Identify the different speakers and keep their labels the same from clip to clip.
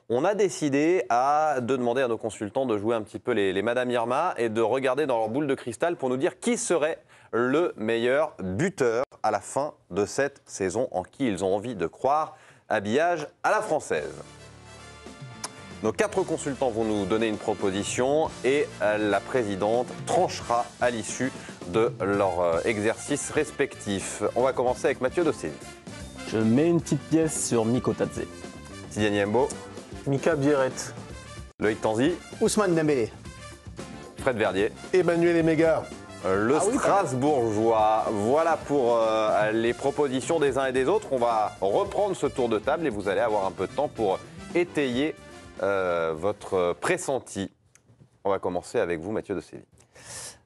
Speaker 1: on a décidé de demander à nos consultants de jouer un petit peu les Madame Irma et de regarder dans leur boule de cristal pour nous dire qui serait le meilleur buteur à la fin de cette saison, en qui ils ont envie de croire. Habillage à la française. Nos 4 consultants vont nous donner une proposition et la présidente tranchera à l'issue de leur exercice respectif. On va commencer avec Mathieu Dossény.
Speaker 2: Je mets une petite pièce sur Miko Tadze.
Speaker 1: Tidiane Niembo.
Speaker 3: Mika Biarret.
Speaker 1: Loïc Tanzi.
Speaker 4: Ousmane Dembélé.
Speaker 1: Fred Verdier.
Speaker 5: Emmanuel Emega.
Speaker 1: Le Strasbourgeois. Voilà pour les propositions des uns et des autres. On va reprendre ce tour de table et vous allez avoir un peu de temps pour étayer votre pressenti. On va commencer avec vous, Mathieu Dossény.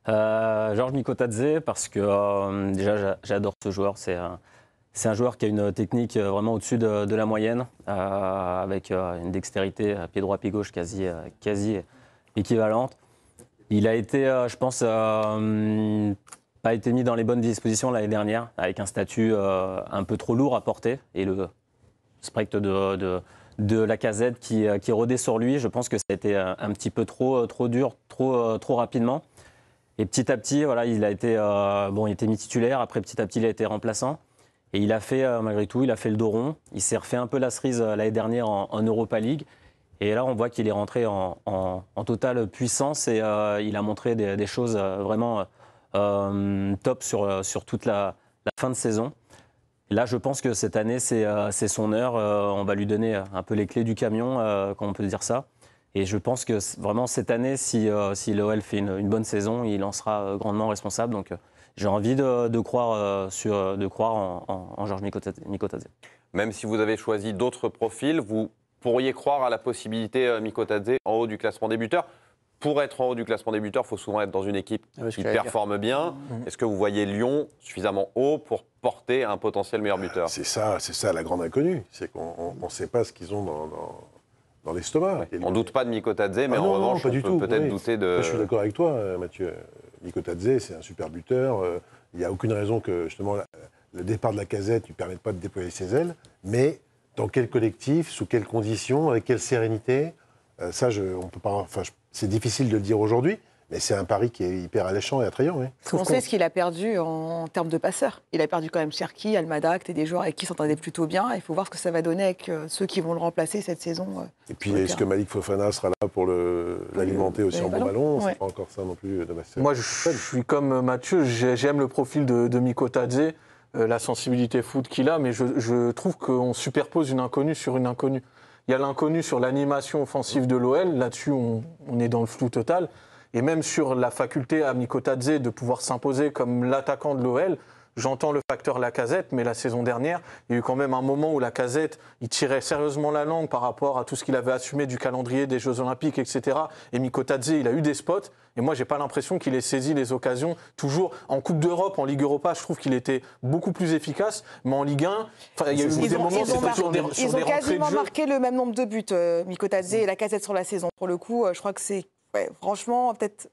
Speaker 2: Georges Mikotadze, parce que déjà j'adore ce joueur. C'est un joueur qui a une technique vraiment au-dessus de la moyenne, avec une dextérité à pied droit, pied gauche quasi équivalente. Il a été, je pense, pas été mis dans les bonnes dispositions l'année dernière, avec un statut un peu trop lourd à porter. Et le sprect de Lacazette qui rôdait sur lui, je pense que ça a été un petit peu trop dur, trop rapidement. Et petit à petit, voilà, il était mis titulaire. Après, petit à petit, il a été remplaçant. Et il a fait, malgré tout, il a fait le dos rond. Il s'est refait un peu la cerise l'année dernière en Europa League. Et là, on voit qu'il est rentré en totale puissance et il a montré des choses vraiment top sur toute la fin de saison. Et là, je pense que cette année, c'est son heure. On va lui donner un peu les clés du camion, comme on peut dire ça. Et je pense que vraiment cette année, si l'OL fait une bonne saison, il en sera grandement responsable. Donc j'ai envie de croire en Georges Mikotadze.
Speaker 1: Même si vous avez choisi d'autres profils, vous pourriez croire à la possibilité Mikotadze en haut du classement des buteurs. Pour être en haut du classement des buteurs, il faut souvent être dans une équipe qui performe bien. Est-ce que vous voyez Lyon suffisamment haut pour porter un potentiel meilleur buteur ?
Speaker 5: C'est ça la grande inconnue. C'est qu'on ne sait pas ce qu'ils ont dans l'estomac.
Speaker 1: Ouais. On ne doute pas de Mikotadze, mais en revanche, on peut peut-être douter de...
Speaker 5: Moi, je suis d'accord avec toi, Mathieu. Mikotadze, c'est un super buteur. Il n'y a aucune raison que, justement, le départ de Lacazette ne lui permette pas de déployer ses ailes. Mais dans quel collectif, sous quelles conditions, avec quelle sérénité, on peut pas... c'est difficile de le dire aujourd'hui, mais c'est un pari qui est hyper alléchant et attrayant. Oui.
Speaker 6: On sait ce qu'il a perdu en termes de passeurs. Il a perdu quand même Cherki, Almada, et des joueurs avec qui s'entendait plutôt bien. Il faut voir ce que ça va donner avec ceux qui vont le remplacer cette saison.
Speaker 5: Et puis, est-ce que Malik Fofana sera là pour l'alimenter aussi en bon ballon ? C'est pas encore ça non plus de ma série.
Speaker 3: Moi, je suis comme Mathieu, j'aime le profil de Mikotadze, la sensibilité foot qu'il a, mais je trouve qu'on superpose une inconnue sur une inconnue. Il y a l'inconnu sur l'animation offensive de l'OL, là-dessus on est dans le flou total. Et même sur la faculté à Mikotadze de pouvoir s'imposer comme l'attaquant de l'OL, j'entends le facteur Lacazette, mais la saison dernière, il y a eu quand même un moment où Lacazette, il tirait sérieusement la langue par rapport à tout ce qu'il avait assumé du calendrier des Jeux Olympiques, etc. Et Mikotadze, il a eu des spots. Et moi, j'ai pas l'impression qu'il ait saisi les occasions. Toujours en Coupe d'Europe, en Ligue Europa, je trouve qu'il était beaucoup plus efficace. Mais en Ligue 1, il y a eu des moments, c'était sur des rentrées de jeu.
Speaker 6: Ils ont quasiment marqué le même nombre de buts, Mikotadze et Lacazette sur la saison. Pour le coup, je crois que c'est, franchement, peut-être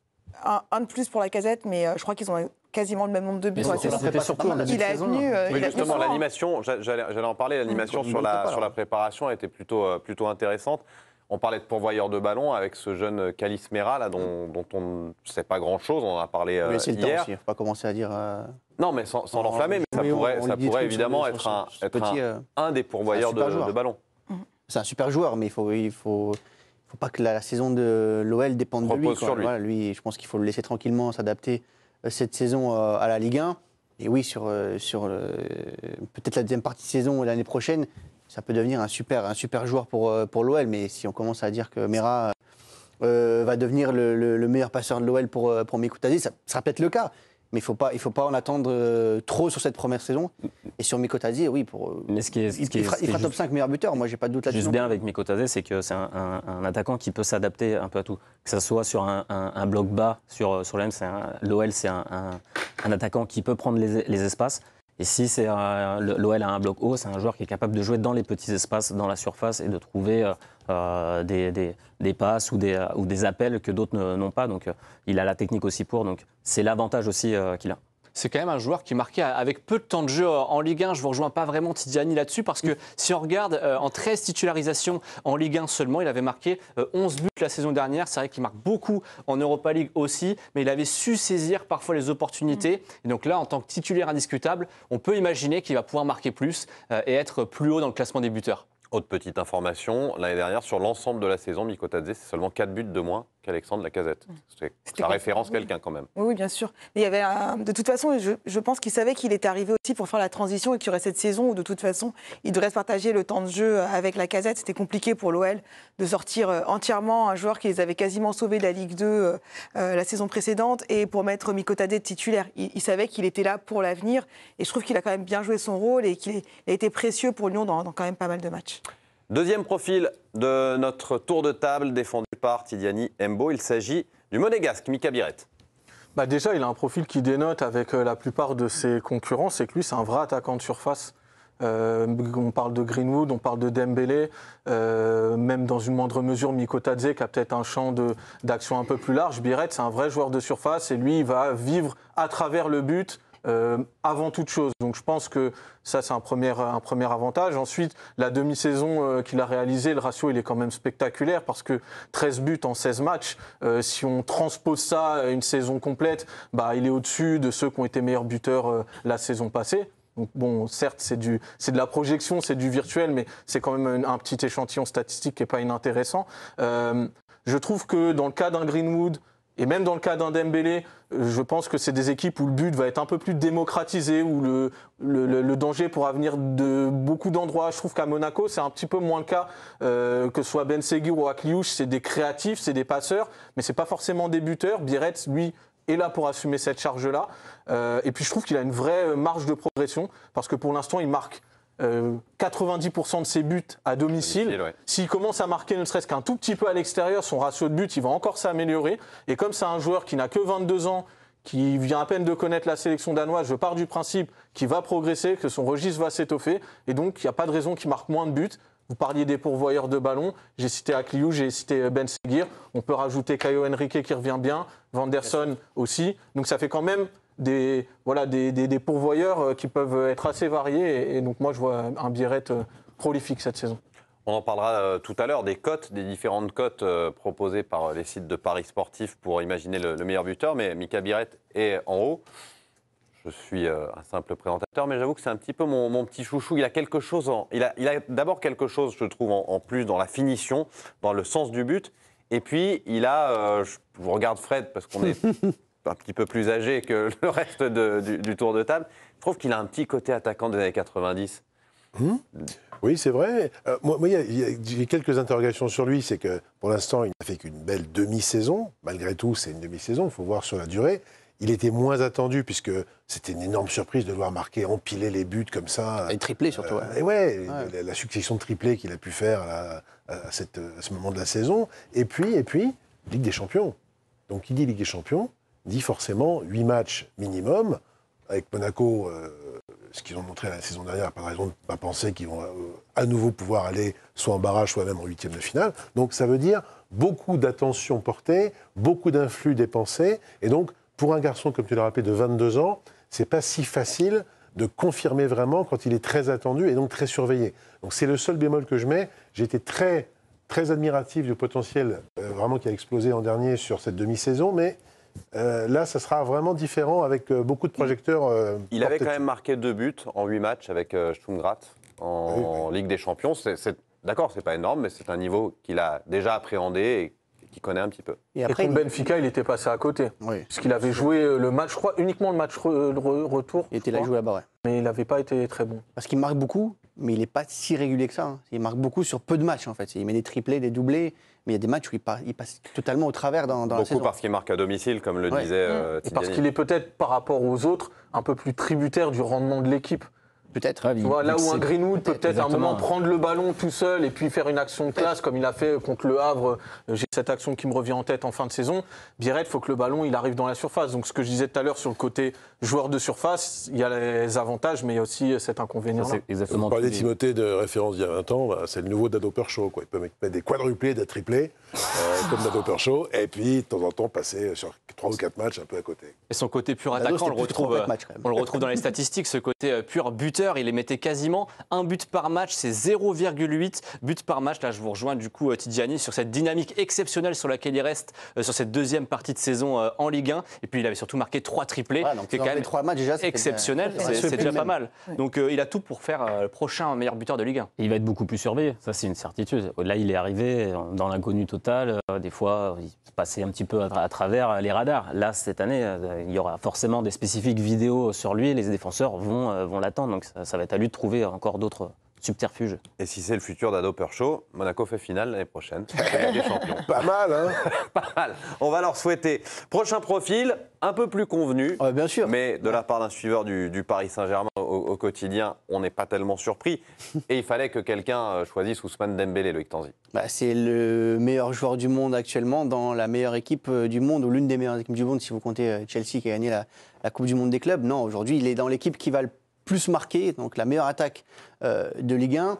Speaker 6: un de plus pour Lacazette, mais je crois qu'ils ont quasiment le même nombre de buts.
Speaker 4: C'était surtout en début de saison.
Speaker 1: Oui, justement, l'animation, j'allais en parler, l'animation sur la préparation était plutôt intéressante. On parlait de pourvoyeur de ballon avec ce jeune Kalis Mera, là, dont on ne sait pas grand-chose, on en a parlé hier.
Speaker 4: Il ne faut pas commencer à dire...
Speaker 1: Non, mais sans l'enflammer, mais ça pourrait évidemment être un des pourvoyeurs de ballon.
Speaker 4: C'est un super joueur, mais il faut pas que la saison de l'OL dépende de lui. Voilà, lui, je pense qu'il faut le laisser tranquillement s'adapter cette saison à la Ligue 1. Et oui, sur peut-être la deuxième partie de saison l'année prochaine, ça peut devenir un super joueur pour l'OL. Mais si on commence à dire que Mera va devenir le meilleur passeur de l'OL pour Mikotadze, ça sera peut-être le cas. Mais il faut pas en attendre trop sur cette première saison. Et sur Mikotadze, oui, il fera top 5 meilleur buteur. Moi, j'ai pas de doute là-dessus.
Speaker 2: Juste bien avec Mikotadze, c'est que c'est un attaquant qui peut s'adapter un peu à tout. Que ce soit sur un bloc bas, sur l'OL, c'est un attaquant qui peut prendre les espaces. Et si l'OL a un bloc haut, c'est un joueur qui est capable de jouer dans les petits espaces, dans la surface, et de trouver des passes ou des appels que d'autres n'ont pas. Donc il a la technique aussi pour. Donc c'est l'avantage aussi qu'il a.
Speaker 7: c'est quand même un joueur qui marquait avec peu de temps de jeu en Ligue 1. Je ne vous rejoins pas vraiment Tidiane là-dessus parce que si on regarde en 13 titularisations en Ligue 1 seulement, il avait marqué 11 buts la saison dernière. C'est vrai qu'il marque beaucoup en Europa League aussi, mais il avait su saisir parfois les opportunités. Et donc là, en tant que titulaire indiscutable, on peut imaginer qu'il va pouvoir marquer plus et être plus haut dans le classement des buteurs.
Speaker 1: Autre petite information, l'année dernière, sur l'ensemble de la saison, Mikotadze, c'est seulement 4 buts de moins qu'Alexandre Lacazette. Ça référence quelqu'un quand même.
Speaker 6: Oui, bien sûr. Mais il y avait de toute façon, je pense qu'il savait qu'il était arrivé aussi pour faire la transition et qu'il y aurait cette saison où de toute façon, il devrait se partager le temps de jeu avec Lacazette. C'était compliqué pour l'OL de sortir entièrement un joueur qui les avait quasiment sauvés de la Ligue 2 la saison précédente et pour mettre Mikotadze titulaire. Il savait qu'il était là pour l'avenir et je trouve qu'il a quand même bien joué son rôle et qu'il a été précieux pour Lyon dans quand même pas mal de matchs.
Speaker 1: Deuxième profil de notre tour de table défendu par Tidiane Embo. Il s'agit du Monégasque, Mika Biret.
Speaker 3: Déjà, il a un profil qui dénote avec la plupart de ses concurrents. C'est que lui, c'est un vrai attaquant de surface. On parle de Greenwood, on parle de Dembélé, même dans une moindre mesure Mikotadze qui a peut-être un champ d'action un peu plus large. Biret, c'est un vrai joueur de surface et lui, il va vivre à travers le but. Avant toute chose. Donc je pense que ça, c'est un premier avantage. Ensuite, la demi-saison qu'il a réalisée, le ratio, il est quand même spectaculaire parce que 13 buts en 16 matchs, si on transpose ça à une saison complète, il est au-dessus de ceux qui ont été meilleurs buteurs la saison passée. Donc bon, certes, c'est de la projection, c'est du virtuel, mais c'est quand même un petit échantillon statistique qui n'est pas inintéressant. Je trouve que dans le cas d'un Greenwood, et même dans le cas d'un Dembélé, je pense que c'est des équipes où le but va être un peu plus démocratisé, où le danger pourra venir de beaucoup d'endroits. Je trouve qu'à Monaco, c'est un petit peu moins le cas, que ce soit Ben Seguir ou Akliouche, c'est des créatifs, c'est des passeurs, mais c'est pas forcément des buteurs. Biret, lui, est là pour assumer cette charge-là. Et puis je trouve qu'il a une vraie marge de progression, parce que pour l'instant, il marque 90% de ses buts à domicile. Ouais. S'il commence à marquer ne serait-ce qu'un tout petit peu à l'extérieur, son ratio de buts, il va encore s'améliorer. Et comme c'est un joueur qui n'a que 22 ans, qui vient à peine de connaître la sélection danoise, je pars du principe qu'il va progresser, que son registre va s'étoffer. Et donc, il n'y a pas de raison qu'il marque moins de buts. Vous parliez des pourvoyeurs de ballons. J'ai cité Akliou, j'ai cité Ben Seguir. On peut rajouter Caio Henrique qui revient bien, Vanderson aussi. Donc ça fait quand même des pourvoyeurs qui peuvent être assez variés. Et donc moi, je vois un Biret prolifique cette saison.
Speaker 1: On en parlera tout à l'heure des cotes, des différentes cotes proposées par les sites de paris sportifs pour imaginer le meilleur buteur. Mais Mika Biret est en haut. Je suis un simple présentateur, mais j'avoue que c'est un petit peu mon petit chouchou. Il a quelque chose, il a d'abord quelque chose, je trouve, en plus dans la finition, dans le sens du but. Et puis, il a, je vous regarde Fred, parce qu'on est un petit peu plus âgé que le reste du tour de table. Je trouve qu'il a un petit côté attaquant des années 90.
Speaker 5: Oui, c'est vrai. Moi, j'ai quelques interrogations sur lui. C'est que, pour l'instant, il n'a fait qu'une belle demi-saison. Malgré tout, c'est une demi-saison. Il faut voir sur la durée. Il était moins attendu puisque c'était une énorme surprise de le voir marquer, empiler les buts comme ça.
Speaker 4: Et triplé surtout.
Speaker 5: Et la succession de triplés qu'il a pu faire à ce moment de la saison. Et puis, Ligue des Champions. Donc, qui dit Ligue des Champions dit forcément 8 matchs minimum. Avec Monaco, ce qu'ils ont montré la saison dernière, pas de raison de ne pas penser qu'ils vont à nouveau pouvoir aller soit en barrage, soit même en huitième de finale. Donc, ça veut dire beaucoup d'attention portée, beaucoup d'influx dépensés. Et donc, pour un garçon, comme tu l'as rappelé, de 22 ans, c'est pas si facile de confirmer vraiment quand il est très attendu et donc très surveillé. Donc c'est le seul bémol que je mets. J'ai été très, très admiratif du potentiel vraiment qui a explosé l'an dernier sur cette demi-saison, mais là, ça sera vraiment différent avec beaucoup de projecteurs.
Speaker 1: Il avait quand même marqué 2 buts en 8 matchs avec Stuttgart en Ligue des Champions. D'accord, c'est pas énorme, mais c'est un niveau qu'il a déjà appréhendé et qui connaît un petit peu.
Speaker 3: Et contre Benfica, il était passé à côté. Oui. Puisqu'il avait joué le match, je crois, uniquement le match retour.
Speaker 4: Il était là joué là-bas, ouais.
Speaker 3: Mais il n'avait pas été très bon.
Speaker 4: Parce qu'il marque beaucoup, mais il n'est pas si régulier que ça. Hein. Il marque beaucoup sur peu de matchs, en fait. Il met des triplés, des doublés, mais il y a des matchs où il passe totalement au travers dans la saison.
Speaker 1: Beaucoup parce qu'il marque à domicile, comme le disait Tidiane.
Speaker 3: Parce qu'il est peut-être, par rapport aux autres, un peu plus tributaire du rendement de l'équipe.
Speaker 4: Peut-être.
Speaker 3: Tu vois, là où un Greenwood peut peut-être à un moment
Speaker 2: Exactement.
Speaker 3: prendre le ballon tout seul et puis faire une action de classe comme il a fait contre le Havre. J'ai cette action qui me revient en tête en fin de saison. Biarritz, il faut que le ballon il arrive dans la surface. Donc ce que je disais tout à l'heure sur le côté joueur de surface, il y a les avantages mais il y a aussi cet inconvénient-là.
Speaker 2: C'est exactement.
Speaker 5: Vous parlez
Speaker 2: tous les-
Speaker 5: Timothée de référence d'il y a 20 ans, bah, c'est le nouveau Dado Perchaud. Il peut mettre des quadruplés, des triplés, comme Dado Perchaud, et puis de temps en temps passer sur 3 ou 4 matchs un peu à côté.
Speaker 7: Et son côté pur
Speaker 4: Dado,
Speaker 7: attaquant,
Speaker 4: c'était plus de 3 matchs, quand même.
Speaker 7: on le retrouve dans les statistiques, ce côté pur buteur. Il les mettait quasiment un but par match, c'est 0,8 buts par match. Là, je vous rejoins du coup, Tidjani, sur cette dynamique exceptionnelle sur laquelle il reste sur cette deuxième partie de saison en Ligue 1. Et puis, il avait surtout marqué 3 triplés,
Speaker 4: Voilà, donc
Speaker 7: qui est quand même
Speaker 4: 3 matchs déjà, c'était
Speaker 7: exceptionnel.
Speaker 4: bien.
Speaker 7: C'est déjà
Speaker 4: Même.
Speaker 7: pas mal. Donc, il a tout pour faire le prochain meilleur buteur de Ligue 1.
Speaker 2: Et il va être beaucoup plus surveillé, ça c'est une certitude. Là, il est arrivé dans l'inconnu total. Des fois, il passait un petit peu à travers les radars. Là, cette année, il y aura forcément des spécifiques vidéos sur lui. Les défenseurs vont l'attendre. Donc, ça va être à lui de trouver encore d'autres subterfuges.
Speaker 1: Et si c'est le futur d'Ado Perchaud, Monaco fait finale l'année prochaine. C'est des champions.
Speaker 5: Pas mal, hein?
Speaker 1: Pas mal. On va leur souhaiter. Prochain profil, un peu plus convenu.
Speaker 4: Ouais, bien sûr.
Speaker 1: Mais de la part d'un suiveur du Paris Saint-Germain au quotidien, on n'est pas tellement surpris. Et il fallait que quelqu'un choisisse Ousmane Dembélé, Loïc Tanzi.
Speaker 4: Bah, c'est le meilleur joueur du monde actuellement dans la meilleure équipe du monde, ou l'une des meilleures équipes du monde, si vous comptez Chelsea qui a gagné la Coupe du Monde des clubs. Non, aujourd'hui, il est dans l'équipe qui va le plus marquer, donc la meilleure attaque de Ligue 1.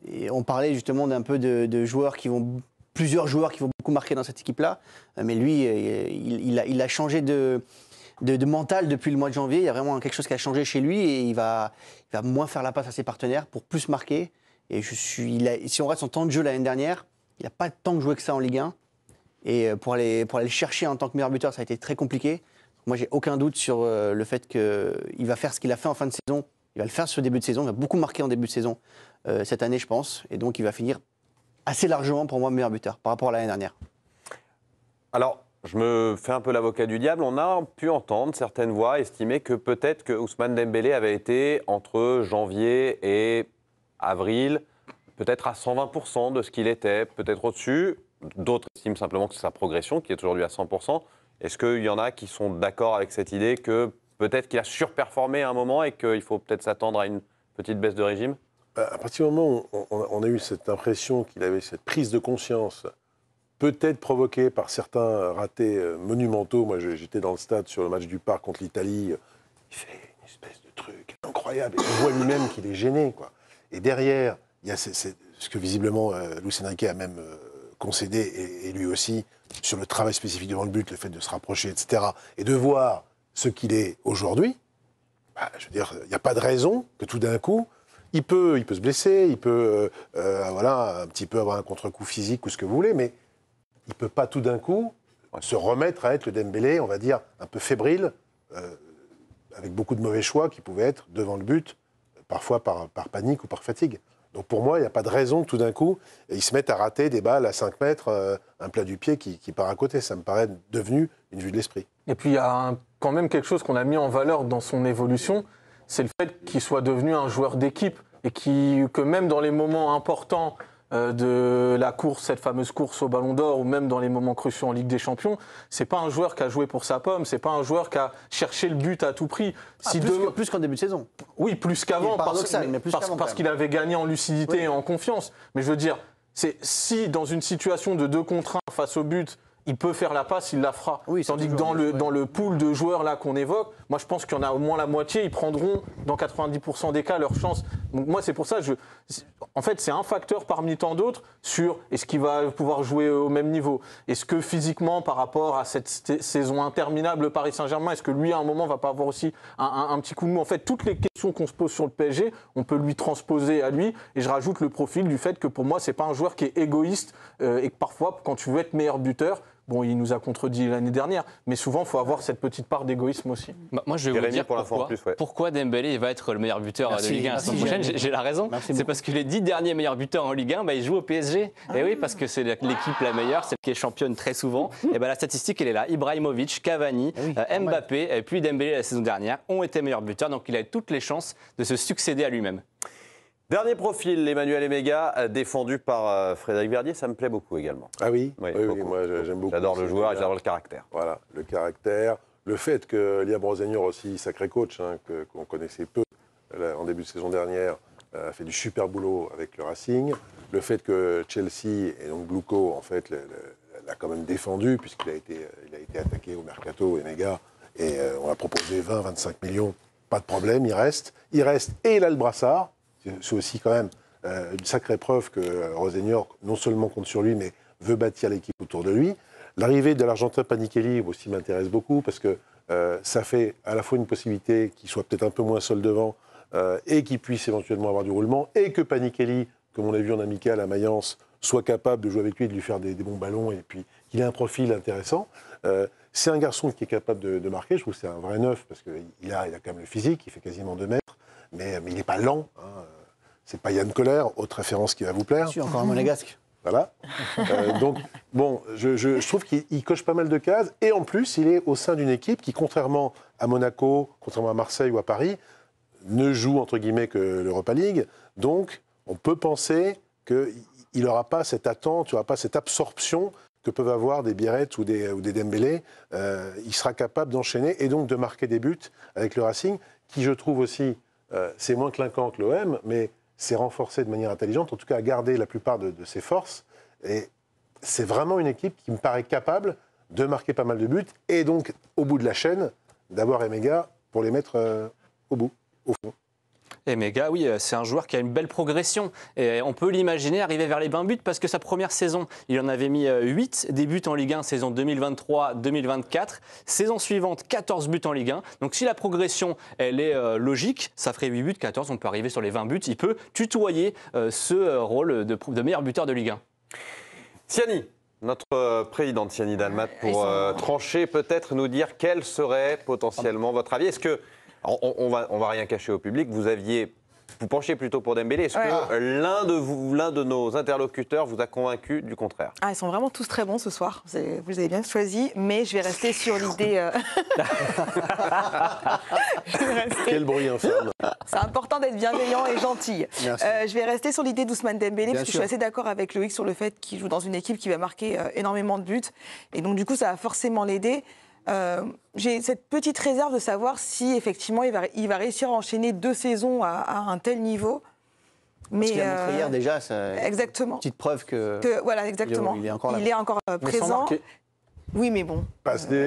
Speaker 4: Et on parlait justement d'un peu de joueurs qui vont, plusieurs joueurs qui vont beaucoup marquer dans cette équipe-là. Mais lui, il a changé de mental depuis le mois de janvier. Il y a vraiment quelque chose qui a changé chez lui et il va moins faire la passe à ses partenaires pour plus marquer. Et si on regarde son temps de jeu l'année dernière, il n'a pas tant de joué que ça en Ligue 1. Et pour aller le chercher en tant que meilleur buteur, ça a été très compliqué. Moi, j'ai aucun doute sur le fait qu'il va faire ce qu'il a fait en fin de saison. Il va le faire sur le début de saison. Il va beaucoup marquer en début de saison cette année, je pense. Et donc, il va finir assez largement, pour moi, meilleur buteur par rapport à l'année dernière.
Speaker 1: Alors, je me fais un peu l'avocat du diable. On a pu entendre certaines voix estimer que peut-être que Ousmane Dembélé avait été entre janvier et avril, peut-être à 120% de ce qu'il était, peut-être au-dessus. D'autres estiment simplement que c'est sa progression qui est aujourd'hui à 100%. Est-ce qu'il y en a qui sont d'accord avec cette idée que peut-être qu'il a surperformé à un moment et qu'il faut peut-être s'attendre à une petite baisse de régime ?
Speaker 5: À partir du moment où on a eu cette impression qu'il avait cette prise de conscience, peut-être provoquée par certains ratés monumentaux. Moi, j'étais dans le stade sur le match du Parc contre l'Italie. Il fait une espèce de truc incroyable. Et on voit lui-même qu'il est gêné, quoi. Et derrière, il y a ce que visiblement Luis Enrique a même concédé, et lui aussi, sur le travail spécifique devant le but, le fait de se rapprocher, etc. Et de voir ce qu'il est aujourd'hui. Bah, je veux dire, il n'y a pas de raison que tout d'un coup, il peut se blesser, il peut voilà, un petit peu avoir un contre-coup physique ou ce que vous voulez, mais il ne peut pas tout d'un coup se remettre à être le Dembélé, on va dire, un peu fébrile, avec beaucoup de mauvais choix qui pouvaient être devant le but, parfois par panique ou par fatigue. Donc pour moi, il n'y a pas de raison que tout d'un coup, ils se mettent à rater des balles à 5 mètres, un plat du pied qui part à côté. Ça me paraît devenu une vue de l'esprit.
Speaker 3: Et puis il y a quand même quelque chose qu'on a mis en valeur dans son évolution, c'est le fait qu'il soit devenu un joueur d'équipe et que même dans les moments importants de la course, cette fameuse course au Ballon d'Or, ou même dans les moments cruciaux en Ligue des Champions, c'est pas un joueur qui a joué pour sa pomme, c'est pas un joueur qui a cherché le but à tout prix.
Speaker 4: Plus qu'en début de saison.
Speaker 3: Oui, plus qu'avant, parce qu'il avait gagné en lucidité et en confiance. Mais je veux dire, si dans une situation de 2 contre 1 face au but, il peut faire la passe, il la fera.
Speaker 4: Oui,
Speaker 3: tandis que dans le pool de joueurs là qu'on évoque, moi je pense qu'il y en a au moins la moitié, ils prendront dans 90% des cas leur chance. Donc moi c'est pour ça, en fait c'est un facteur parmi tant d'autres sur est-ce qu'il va pouvoir jouer au même niveau. Est-ce que physiquement par rapport à cette saison interminable Paris Saint-Germain, est-ce que lui à un moment va pas avoir aussi un petit coup de mou. En fait toutes les questions qu'on se pose sur le PSG, on peut lui transposer à lui. Et je rajoute le profil du fait que pour moi c'est pas un joueur qui est égoïste et que parfois quand tu veux être meilleur buteur, bon, il nous a contredit l'année dernière, mais souvent, il faut avoir cette petite part d'égoïsme aussi.
Speaker 7: Bah, moi, je vais vous dire pourquoi Dembélé va être le meilleur buteur de Ligue 1 la saison prochaine. J'ai la raison. C'est parce que les 10 derniers meilleurs buteurs en Ligue 1, ils jouent au PSG. Et oui, parce que c'est l'équipe la meilleure, celle qui est championne très souvent. Et la statistique, elle est là. Ibrahimovic, Cavani, Mbappé, et puis Dembélé la saison dernière ont été meilleurs buteurs. Donc, il a toutes les chances de se succéder à lui-même.
Speaker 1: Dernier profil, Emmanuel Emega, défendu par Frédéric Verdier, ça me plaît beaucoup également.
Speaker 5: Ah oui,
Speaker 1: oui,
Speaker 5: moi j'aime beaucoup.
Speaker 1: J'adore le joueur et j'adore le caractère.
Speaker 5: Voilà, le caractère, le fait que Liam Rossignol aussi, sacré coach, qu'on connaissait peu, en début de saison dernière, a fait du super boulot avec le Racing. Le fait que Chelsea et donc Gluko, en fait, l'a quand même défendu, puisqu'il a été attaqué au Mercato, Emega, et on a proposé 20-25 millions, pas de problème, il reste. Et il a le brassard. C'est aussi quand même une sacrée preuve que Rosenior, non seulement compte sur lui, mais veut bâtir l'équipe autour de lui. L'arrivée de l'Argentin Panichelli aussi m'intéresse beaucoup, parce que ça fait à la fois une possibilité qu'il soit peut-être un peu moins seul devant, et qu'il puisse éventuellement avoir du roulement, et que Panichelli, comme on l'a vu en amical à Mayence, soit capable de jouer avec lui et de lui faire des bons ballons, et puis qu'il ait un profil intéressant. C'est un garçon qui est capable de marquer, je trouve que c'est un vrai neuf, parce qu'il a quand même le physique, il fait quasiment 2 mètres, mais il n'est pas lent. Hein. C'est pas Yann Koller, autre référence qui va vous plaire.
Speaker 4: Je suis encore un monégasque.
Speaker 5: Voilà. Donc, bon, je trouve qu'il coche pas mal de cases, et en plus, il est au sein d'une équipe qui, contrairement à Monaco, contrairement à Marseille ou à Paris, ne joue, entre guillemets, que l'Europa League. Donc, on peut penser qu'il n'aura pas cette attente, il n'aura pas cette absorption que peuvent avoir des Biarritz ou des Dembélé. Il sera capable d'enchaîner et donc de marquer des buts avec le Racing, qui, je trouve aussi, c'est moins clinquant que l'OM, mais c'est renforcé de manière intelligente, en tout cas à garder la plupart de ses forces. Et c'est vraiment une équipe qui me paraît capable de marquer pas mal de buts, et donc, au bout de la chaîne, d'avoir Emega pour les mettre au bout, au fond.
Speaker 7: Emega, oui, c'est un joueur qui a une belle progression. Et on peut l'imaginer arriver vers les 20 buts parce que sa première saison, il en avait mis 8 des buts en Ligue 1, saison 2023-2024. Saison suivante, 14 buts en Ligue 1. Donc si la progression, elle est logique, ça ferait 8 buts, 14, on peut arriver sur les 20 buts. Il peut tutoyer ce rôle de meilleur buteur de Ligue 1.
Speaker 1: Siani, notre présidente Siani Dalmat, pour trancher, peut-être nous dire quel serait potentiellement votre avis. Est-ce que on va rien cacher au public. Vous penchez plutôt pour Dembélé. Est-ce que l'un de nos interlocuteurs vous a convaincu du contraire?
Speaker 6: Ils sont vraiment tous très bons ce soir. Vous avez bien choisi, mais je vais rester sur l'idée.
Speaker 5: Quel bruit infâme.
Speaker 6: C'est important d'être bienveillant et gentil. Je vais rester sur l'idée d'Ousmane Dembélé, parce que je suis assez d'accord avec Loïc sur le fait qu'il joue dans une équipe qui va marquer énormément de buts. Et donc, du coup, ça va forcément l'aider. J'ai cette petite réserve de savoir si effectivement il va réussir à enchaîner 2 saisons à un tel niveau.
Speaker 4: Mais ce qu'il a montré hier déjà, c'est
Speaker 6: exactement.
Speaker 4: Une petite preuve que
Speaker 6: voilà, exactement.
Speaker 4: Il est encore là.
Speaker 6: Il est encore présent. Oui, mais bon,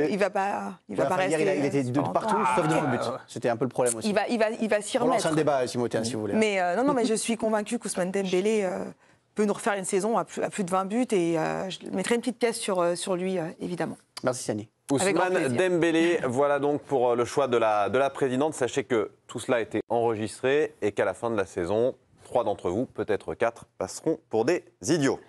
Speaker 6: il va pas rester.
Speaker 4: Hier, il était de partout, sauf devant le but. C'était un peu le problème aussi.
Speaker 6: Il va s'y remettre.
Speaker 4: On lance un débat, Timothée, si vous voulez.
Speaker 6: Mais non, mais je suis convaincue qu'Ousmane Dembélé peut nous refaire une saison à plus de 20 buts, et je mettrai une petite pièce sur lui, évidemment.
Speaker 4: Merci, Siani.
Speaker 1: Ousmane Dembélé, voilà donc pour le choix de la présidente. Sachez que tout cela a été enregistré et qu'à la fin de la saison, 3 d'entre vous, peut-être 4, passeront pour des idiots.